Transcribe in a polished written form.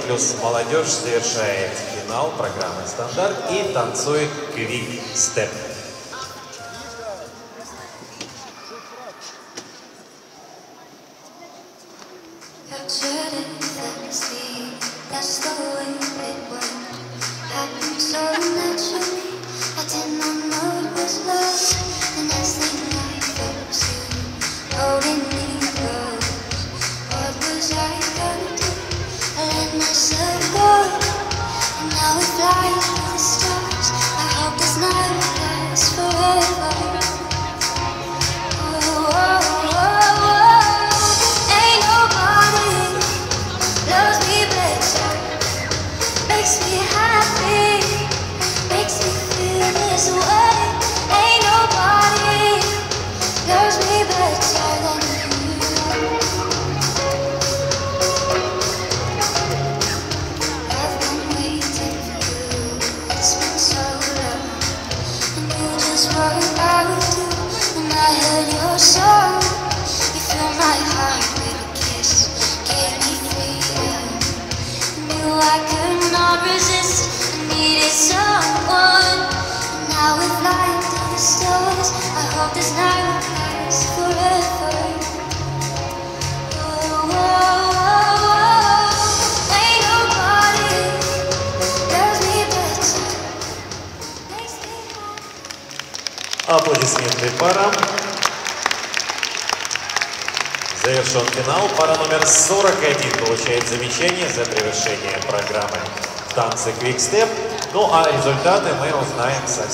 плюс молодежь завершает финал программы «Стандарт» и танцует квик-степ. That's the way it went. Happened so naturally. I did not know it was love. The next thing I felt was you holding me close. What was I gonna do? I let myself go, and now we fly through the stars. I hope this night will last forever. Makes me happy, makes me feel this way. Ain't nobody loves me better than you. I've been waiting for you, it's been so long, and you just walked out too. When I heard your song, you filled my heart with a kiss, gave me freedom. Knew I could not resist, I needed someone. Now we're flying through the stars. I hope this night will last forever. Oh, oh, oh, oh. Ain't nobody loves me better. Makes me happy. Аплодисменты парам. Завершен финал. Пара номер 41 получает замечание за превышение программы танцы квик-степ. Ну а результаты мы узнаем совсем